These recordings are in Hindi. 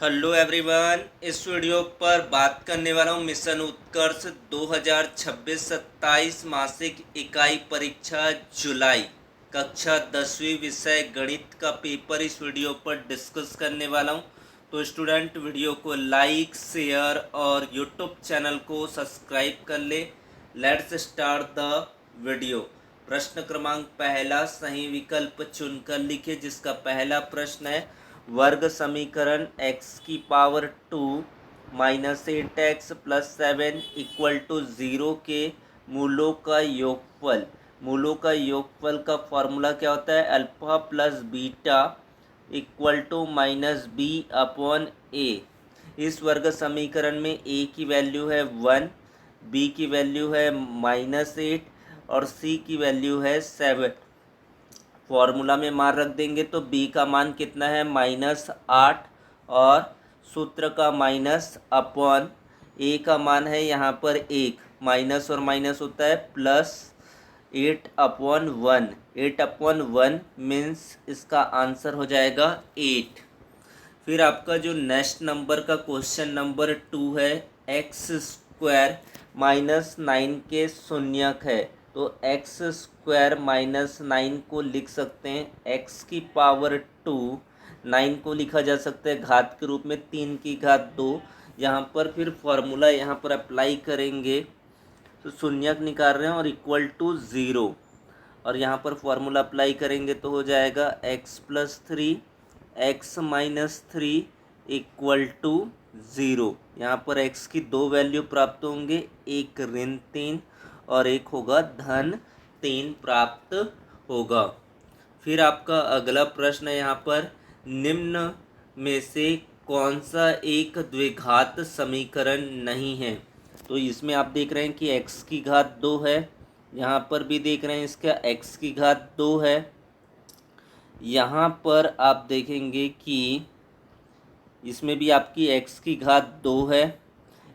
Hello everyone. इस वीडियो पर बात करने वाला हूँ मिशन उत्कर्ष 2026-27 मासिक इकाई परीक्षा जुलाई कक्षा 10वीं विषय गणित का पेपर इस वीडियो पर डिस्कस करने वाला हूँ। तो स्टूडेंट वीडियो को लाइक शेयर और यूट्यूब चैनल को सब्सक्राइब कर ले। Let's start the video. प्रश्न क्रमांक पहला सही विकल्प चुनकर लिखे, जिसका पहला प्रश्न है वर्ग समीकरण x की power 2 minus 8x plus 7 equal to 0 के मूलों का योगफल। मूलों का योगफल का फॉर्मूला क्या होता है? Alpha plus beta equal to minus b upon a. इस वर्ग समीकरण में a की वैल्यू है 1, b की वैल्यू है -8 और c की वैल्यू है 7। फॉर्मूला में मान रख देंगे तो b का मान कितना है? -8 और सूत्र का माइनस अपॉन a का मान है यहाँ पर 1, माइनस और माइनस होता है प्लस 8/1। 8/1 मीन्स इसका आंसर हो जाएगा 8। फिर आपका जो नेक्स्ट नंबर का क्वेश्चन नंबर 2 है x² -9 के शून्यक है। तो x² -9 को लिख सकते हैं x की पावर 2। 9 को लिखा जा सकता है घात के रूप में 3 की घात 2। यहाँ पर फिर फॉर्मूला यहाँ पर अप्लाई करेंगे तो शून्यक निकाल रहे हैं और इक्वल टू 0, और यहाँ पर फॉर्मूला अप्लाई करेंगे तो हो जाएगा x+3 x-3 इक्वल टू 0। यहाँ पर x की दो वैल्यू प्राप्त होंगे, एक ऋण 3 और एक होगा धन 3 प्राप्त होगा। फिर आपका अगला प्रश्न है यहाँ पर निम्न में से कौन सा एक द्विघात समीकरण नहीं है? तो इसमें आप देख रहे हैं कि x की घात 2 है, यहाँ पर भी देख रहे हैं इसका x की घात 2 है। यहाँ पर आप देखेंगे कि इसमें भी आपकी x की घात 2 है,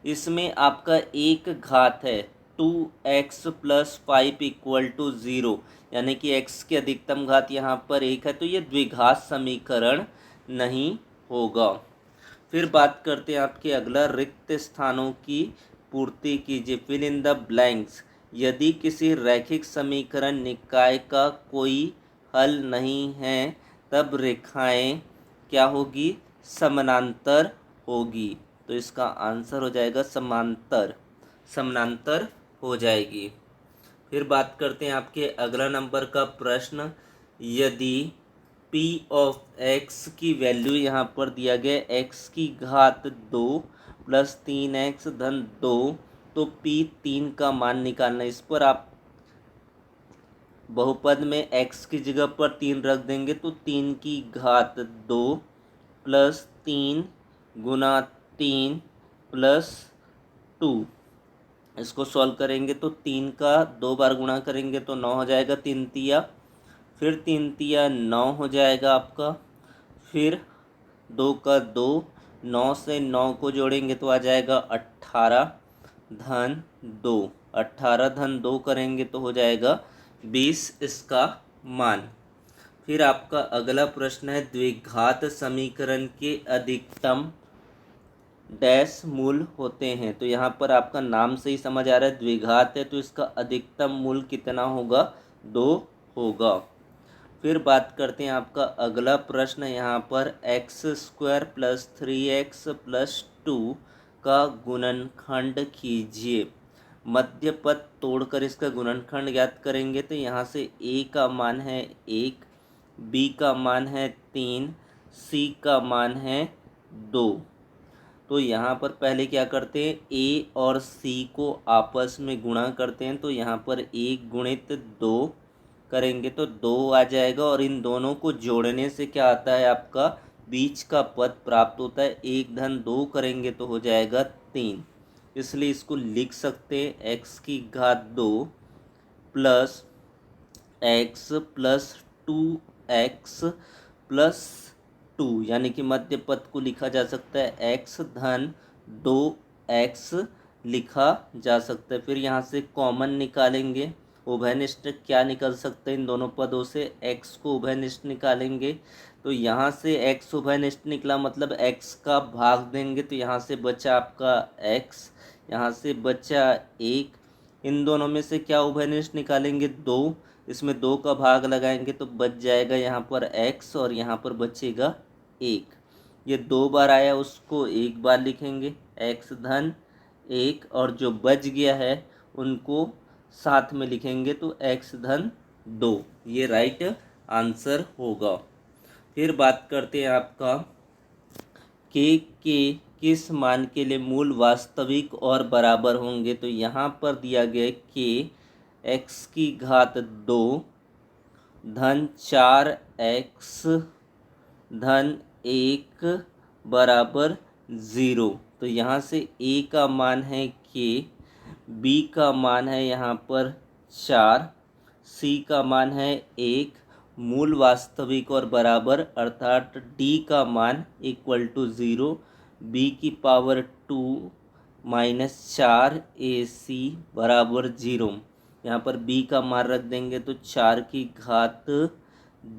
इसमें आपका एक घात है 2x + 5 इक्वल टू 0, यानी कि x की अधिकतम घात यहाँ पर 1 है, तो ये द्विघात समीकरण नहीं होगा। फिर बात करते हैं आपके अगला रिक्त स्थानों की पूर्ति कीजिए, फिल इन द ब्लैंक्स। यदि किसी रैखिक समीकरण निकाय का कोई हल नहीं है तब रेखाएं क्या होगी? समानांतर होगी। तो इसका आंसर हो जाएगा समांतर, समानांतर हो जाएगी। फिर बात करते हैं आपके अगला नंबर का प्रश्न। यदि p ऑफ x की वैल्यू यहाँ पर दिया गया x की घात 2 + 3x धन 2, तो p 3 का मान निकालना। इस पर आप बहुपद में x की जगह पर 3 रख देंगे तो 3 की घात 2 + 3 गुना 3 + 2। इसको सॉल्व करेंगे तो 3 का 2 बार गुणा करेंगे तो 9 हो जाएगा 3 तिया, फिर 3 तिया 9 हो जाएगा आपका, फिर 2 का 2, 9 से 9 को जोड़ेंगे तो आ जाएगा 18 धन 2। 18 धन 2 करेंगे तो हो जाएगा 20 इसका मान। फिर आपका अगला प्रश्न है द्विघात समीकरण के अधिकतम डैश मूल होते हैं। तो यहाँ पर आपका नाम से ही समझ आ रहा है द्विघात है, तो इसका अधिकतम मूल कितना होगा? 2 होगा। फिर बात करते हैं आपका अगला प्रश्न यहाँ पर x² + 3x + 2 का गुणनखंड कीजिए। मध्य पद तोड़कर इसका गुणनखंड ज्ञात करेंगे तो यहाँ से a का मान है 1, b का मान है 3, c का मान है 2। तो यहाँ पर पहले क्या करते हैं, a और c को आपस में गुणा करते हैं, तो यहाँ पर 1 गुणित 2 करेंगे तो 2 आ जाएगा, और इन दोनों को जोड़ने से क्या आता है? आपका बीच का पद प्राप्त होता है। 1 धन 2 करेंगे तो हो जाएगा 3, इसलिए इसको लिख सकते हैं x की घात 2 + x + 2x + 2, यानी कि मध्य पद को लिखा जा सकता है x धन 2x लिखा जा सकता है। फिर यहाँ से कॉमन निकालेंगे उभयनिष्ठ क्या निकल सकते हैं इन दोनों पदों से, x को उभयनिष्ठ निकालेंगे तो यहाँ से x उभयनिष्ठ निकला मतलब x का भाग देंगे तो यहाँ से बचा आपका x, यहाँ से बचा 1, इन दोनों में से क्या उभयनिष्ठ निकालेंगे 2, इसमें 2 का भाग लगाएंगे तो बच जाएगा यहाँ पर x और यहाँ पर बचेगा 1। ये 2 बार आया उसको 1 बार लिखेंगे x धन 1 और जो बच गया है उनको साथ में लिखेंगे तो x धन 2, ये राइट आंसर होगा। फिर बात करते हैं आपका के किस मान के लिए मूल वास्तविक और बराबर होंगे, तो यहाँ पर दिया गया के x की घात 2 धन 4x धन 1 बराबर 0। तो यहाँ से a का मान है k, b का मान है यहाँ पर 4, c का मान है 1, मूल वास्तविक और बराबर अर्थात d का मान इक्वल टू 0, b की पावर 2 माइनस 4ac बराबर 0। यहाँ पर b का मान रख देंगे तो 4 की घात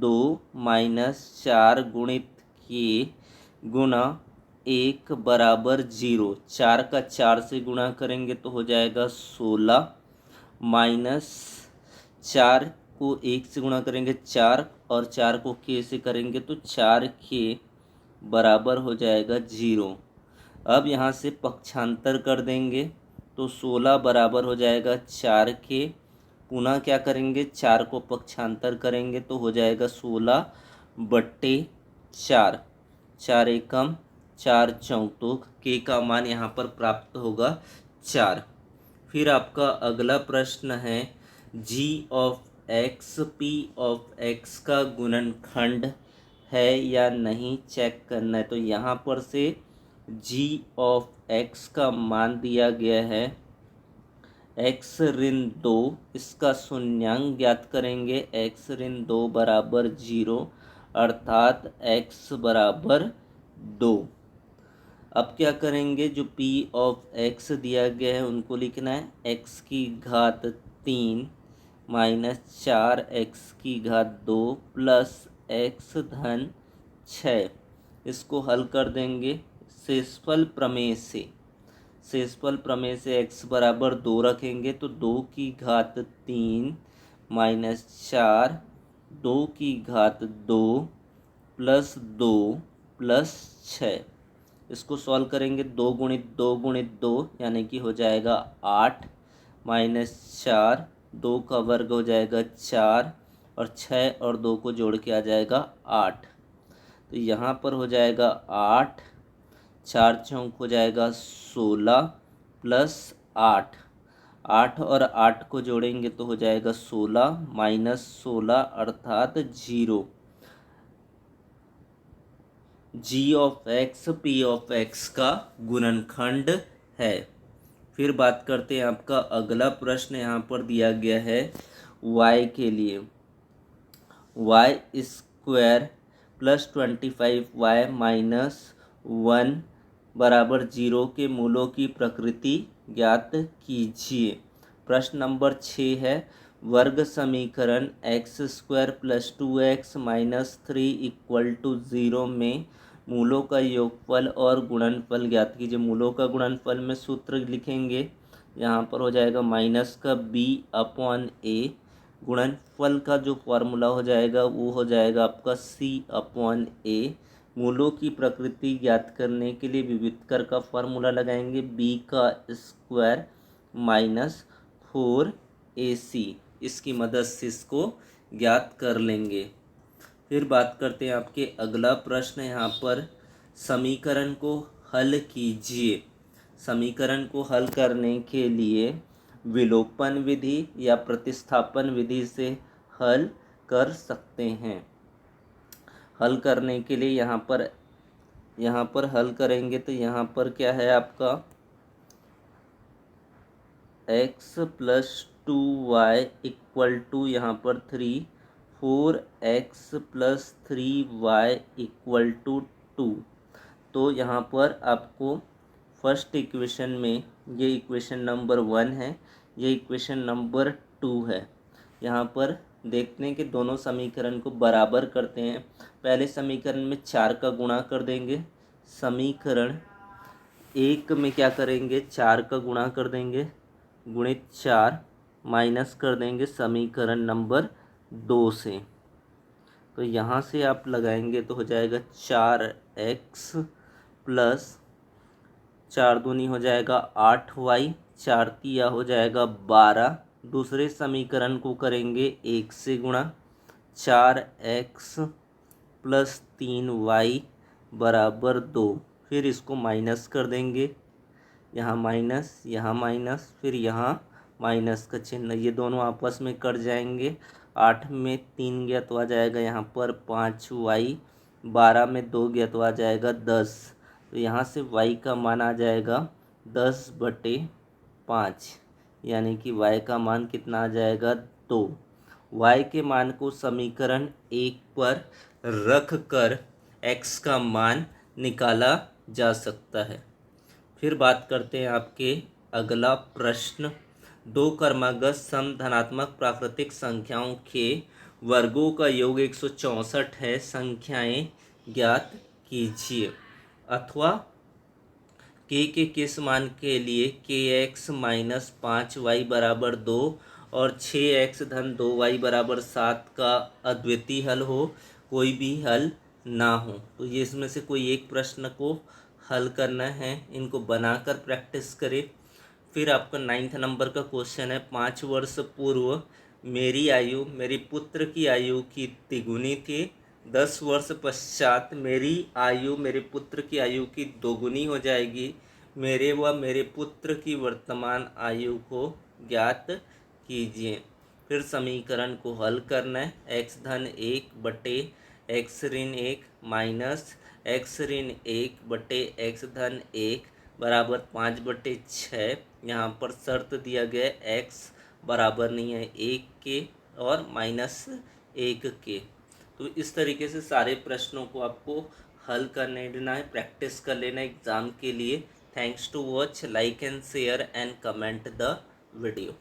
2 माइनस 4 गुणित के गुणा 1 बराबर 0। 4 का 4 से गुणा करेंगे तो हो जाएगा 16 माइनस 4 को 1 से गुणा करेंगे 4 और 4 को k से करेंगे तो 4k बराबर हो जाएगा 0। अब यहाँ से पक्षांतर कर देंगे तो 16 बराबर हो जाएगा 4k, पुनः क्या करेंगे 4 को पक्षांतर करेंगे तो हो जाएगा 16/4, 4 एकम 4 चौक, तो k का मान यहाँ पर प्राप्त होगा 4। फिर आपका अगला प्रश्न है g of x p of x का गुणनखंड है या नहीं चेक करना है। तो यहाँ पर से g ऑफ x का मान दिया गया है x ऋण 2, इसका शून्यांक ज्ञात करेंगे x ऋण 2 बराबर 0 अर्थात x बराबर 2। अब क्या करेंगे जो p ऑफ x दिया गया है उनको लिखना है x की घात 3 माइनस 4x की घात 2 प्लस x धन 6, इसको हल कर देंगे शेषफल प्रमेय से। शेषफल प्रमेय से x बराबर 2 रखेंगे तो 2 की घात 3 माइनस 4, 2 की घात 2 प्लस 2 प्लस 6, इसको सॉल्व करेंगे 2 गुणित 2 गुणित 2 यानी कि हो जाएगा 8 माइनस 4, 2 का वर्ग हो जाएगा 4 और 6 और 2 को जोड़ के आ जाएगा 8। तो यहाँ पर हो जाएगा 8, 4 चौक हो जाएगा 16 प्लस 8, 8 और 8 को जोड़ेंगे तो हो जाएगा 16 माइनस 16 अर्थात 0। g of x p of x का गुणनखंड है। फिर बात करते हैं आपका अगला प्रश्न यहाँ पर दिया गया है y के लिए, y square plus 25y minus 1 बराबर 0 के मूलों की प्रकृति ज्ञात कीजिए। प्रश्न नंबर 6 है वर्ग समीकरण x square plus 2x minus 3 equal to 0 में मूलों का योगफल और गुणनफल ज्ञात कीजिए। मूलों का गुणनफल में सूत्र लिखेंगे, यहाँ पर हो जाएगा माइनस का b/a, गुणनफल का जो फॉर्मूला हो जाएगा वो हो जाएगा आपका c/a। मूलों की प्रकृति ज्ञात करने के लिए विविधकर का फॉर्मूला लगाएंगे b का स्क्वायर माइनस 4ac, इसकी मदद से इसको ज्ञात कर लेंगे। फिर बात करते हैं आपके अगला प्रश्न यहाँ पर समीकरण को हल कीजिए। समीकरण को हल करने के लिए विलोपन विधि या प्रतिस्थापन विधि से हल कर सकते हैं। हल करने के लिए यहाँ पर हल करेंगे तो यहाँ पर क्या है आपका x plus 2y equal to यहाँ पर 3, 4x plus 3y equal to 2। तो यहाँ पर आपको फर्स्ट इक्वेशन में ये इक्वेशन नंबर 1 है, ये इक्वेशन नंबर 2 है। यहाँ पर देखते हैं कि दोनों समीकरण को बराबर करते हैं। पहले समीकरण में 4 का गुणा कर देंगे, समीकरण 1 में क्या करेंगे 4 का गुणा कर देंगे, गुणित 4 माइनस कर देंगे समीकरण नंबर 2 से। तो यहाँ से आप लगाएंगे तो हो जाएगा 4x प्लस 4 दूनी हो जाएगा 8y, 4 तिया हो जाएगा 12। दूसरे समीकरण को करेंगे 1 से गुणा, 4x प्लस 3y बराबर 2। फिर इसको माइनस कर देंगे, यहाँ माइनस, फिर यहाँ माइनस का चिन्ह, ये दोनों आपस में कट जाएंगे। 8 में 3 गया तो आ जाएगा यहाँ पर 5y, 12 में 2 गया तो आ जाएगा 10। तो यहाँ से y का मान आ जाएगा 10/5, यानी कि y का मान कितना आ जाएगा 2। y के मान को समीकरण 1 पर रख कर x का मान निकाला जा सकता है। फिर बात करते हैं आपके अगला प्रश्न, दो क्रमागत सम धनात्मक प्राकृतिक संख्याओं के वर्गों का योग 164 है, संख्याएं ज्ञात कीजिए। अथवा के किस मान के लिए kx माइनस 5y बराबर 2 और 6x धन 2y बराबर 7 का अद्वितीय हल हो, कोई भी हल ना हो। तो ये इसमें से कोई एक प्रश्न को हल करना है, इनको बनाकर प्रैक्टिस करें। फिर आपका 9th नंबर का क्वेश्चन है, 5 वर्ष पूर्व मेरी आयु मेरे पुत्र की आयु की तिगुनी थी, 10 वर्ष पश्चात मेरी आयु मेरे पुत्र की आयु की दोगुनी हो जाएगी। मेरे व मेरे पुत्र की वर्तमान आयु को ज्ञात कीजिए। फिर समीकरण को हल करना है, x धन 1 बटे x ऋण 1 माइनस x ऋण 1 बटे x धन 1 बराबर 5/6। यहाँ पर शर्त दिया गया x बराबर नहीं है 1 के और -1 के। तो इस तरीके से सारे प्रश्नों को आपको हल करने देना है, प्रैक्टिस कर लेना एग्ज़ाम के लिए। Thanks to watch, like and share and comment the video.